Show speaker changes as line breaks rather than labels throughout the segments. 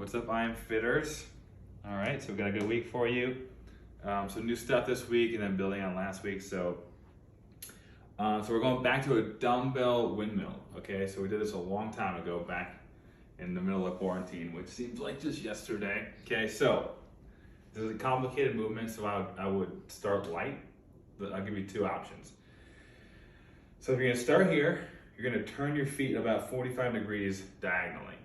What's up, I am Fitters? All right, so we've got a good week for you. Some new stuff this week and then building on last week. So we're going back to a dumbbell windmill, okay? So we did this a long time ago, back in the middle of quarantine, which seems like just yesterday. Okay, so this is a complicated movement, so I would start light, but I'll give you two options. So if you're gonna start here, you're gonna turn your feet about 45 degrees diagonally.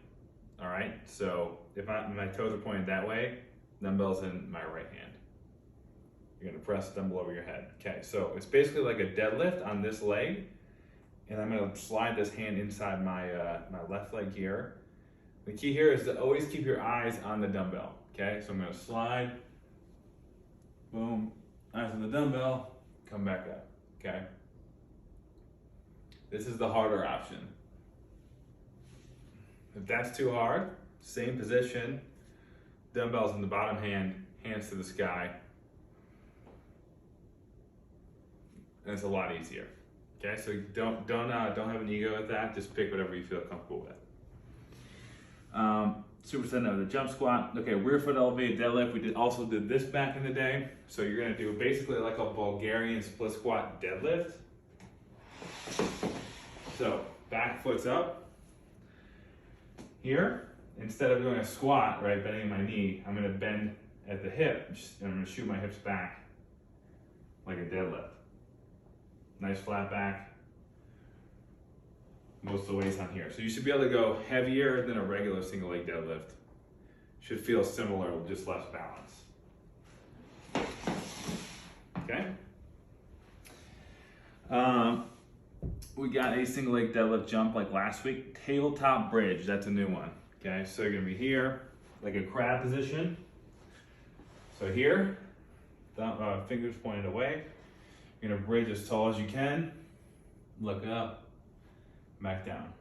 All right, so if my toes are pointed that way, dumbbell's in my right hand. You're gonna press the dumbbell over your head. Okay, so it's basically like a deadlift on this leg, and I'm gonna slide this hand inside my left leg here. The key here is to always keep your eyes on the dumbbell. Okay, so I'm gonna slide, boom, eyes on the dumbbell, come back up. Okay, this is the harder option. If that's too hard, same position, dumbbells in the bottom hand, hands to the sky, and it's a lot easier. Okay, so don't have an ego with that. Just pick whatever you feel comfortable with. Superset of the jump squat. Okay, rear foot elevated deadlift. We also did this back in the day. So you're gonna do basically like a Bulgarian split squat deadlift. So back foot's up. Here, instead of doing a squat, right, bending my knee, I'm gonna bend at the hip, and I'm gonna shoot my hips back like a deadlift. Nice flat back. Most of the weight's on here. So you should be able to go heavier than a regular single leg deadlift. Should feel similar, just less balance. Okay? We got a single leg deadlift jump like last week. Tabletop Bridge, that's a new one. Okay, so you're gonna be here, like a crab position. So here, fingers pointed away. You're gonna bridge as tall as you can. Look up, back down.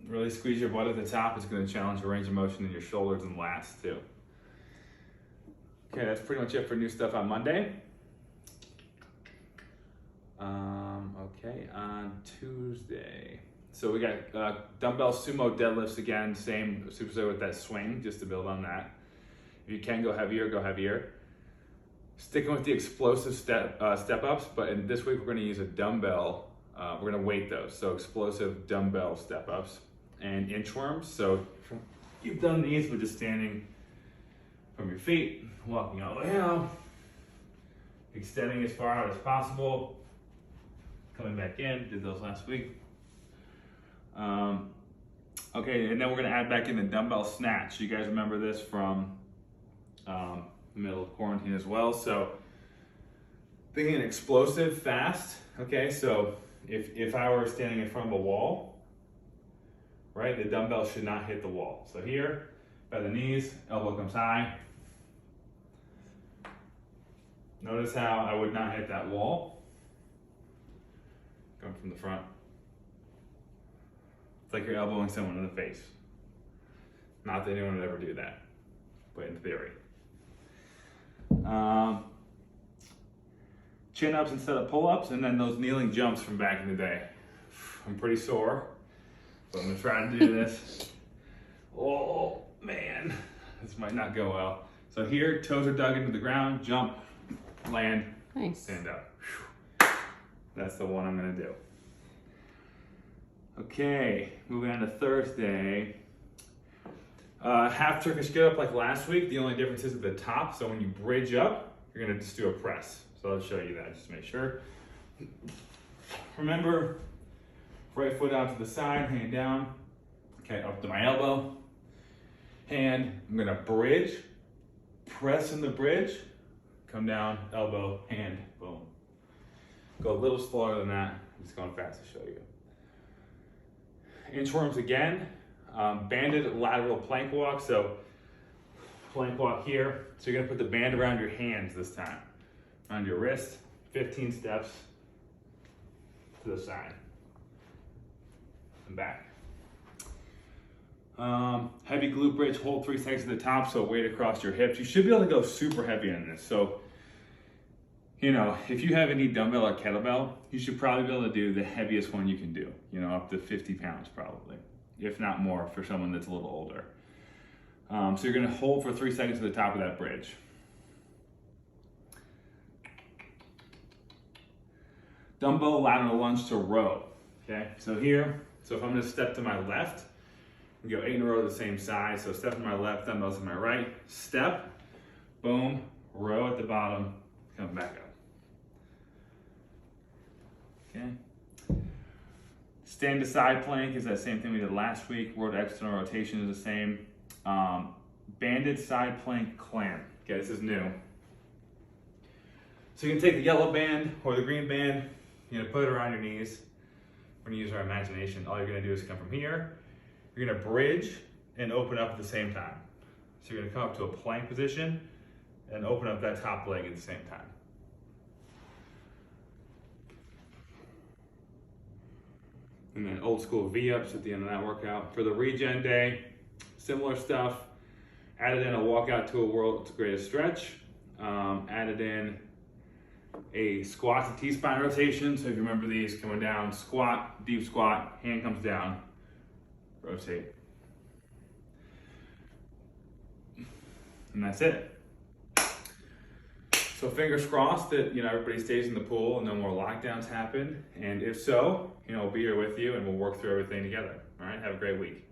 Really squeeze your butt at the top. It's gonna challenge your range of motion in your shoulders and lats too. Okay, that's pretty much it for new stuff on Monday. Okay, on Tuesday. So we got dumbbell sumo deadlifts again, same superset with that swing, just to build on that. If you can go heavier, go heavier. Sticking with the explosive step ups, but this week we're gonna use a dumbbell. We're gonna weight those, so explosive dumbbell step ups and inchworms. So you've done these, but just standing from your feet, walking all the way out, extending as far out as possible, coming back in, did those last week. Okay, and then we're gonna add back in the dumbbell snatch. You guys remember this from the middle of quarantine as well. So thinking explosive, fast. Okay, so if I were standing in front of a wall, right, the dumbbell should not hit the wall. So here, by the knees, elbow comes high. Notice how I would not hit that wall. Come from the front. It's like you're elbowing someone in the face. Not that anyone would ever do that, but in theory. Chin ups instead of pull ups, and then those kneeling jumps from back in the day. I'm pretty sore, so I'm gonna try to do this. Oh man, this might not go well. So here, toes are dug into the ground, jump, land,
nice.
Stand up. That's the one I'm gonna do. Okay, moving on to Thursday. Half Turkish get up like last week. The only difference is at the top. So when you bridge up, you're gonna just do a press. So I'll show you that, just to make sure. Remember, right foot out to the side, hand down. Okay, up to my elbow. Hand, I'm gonna bridge, press in the bridge, come down, elbow, hand, boom. Go a little slower than that. I'm just going fast to show you. Inchworms again. Banded lateral plank walk. So plank walk here. So you're gonna put the band around your hands this time. Around your wrist. 15 steps to the side. And back. Heavy glute bridge. Hold 3 seconds at the top. So weight across your hips. You should be able to go super heavy on this. So you know, if you have any dumbbell or kettlebell, you should probably be able to do the heaviest one you can do, you know, up to 50 pounds probably. if not more for someone that's a little older. So you're gonna hold for 3 seconds at the top of that bridge. Dumbbell lateral lunge to row, okay? So if I'm gonna step to my left, and go 8 in a row the same side. So step to my left, dumbbells to my right, step, boom, row at the bottom, come back up. Okay. Stand to side plank is that same thing we did last week. Row to external rotation is the same. Banded side plank clamp. Okay, this is new. So you can take the yellow band or the green band, you're gonna put it around your knees. We're gonna use our imagination. All you're gonna do is come from here. You're gonna bridge and open up at the same time. So you're gonna come up to a plank position and open up that top leg at the same time. And then old school V-ups at the end of that workout. For the regen day, similar stuff. Added in a walkout to a world's greatest stretch. Added in a squat to T-spine rotation. So if you remember these, coming down, squat, deep squat, hand comes down, rotate. And that's it. So fingers crossed that everybody stays in the pool and no more lockdowns happen. And if so, we'll be here with you and we'll work through everything together. All right, have a great week.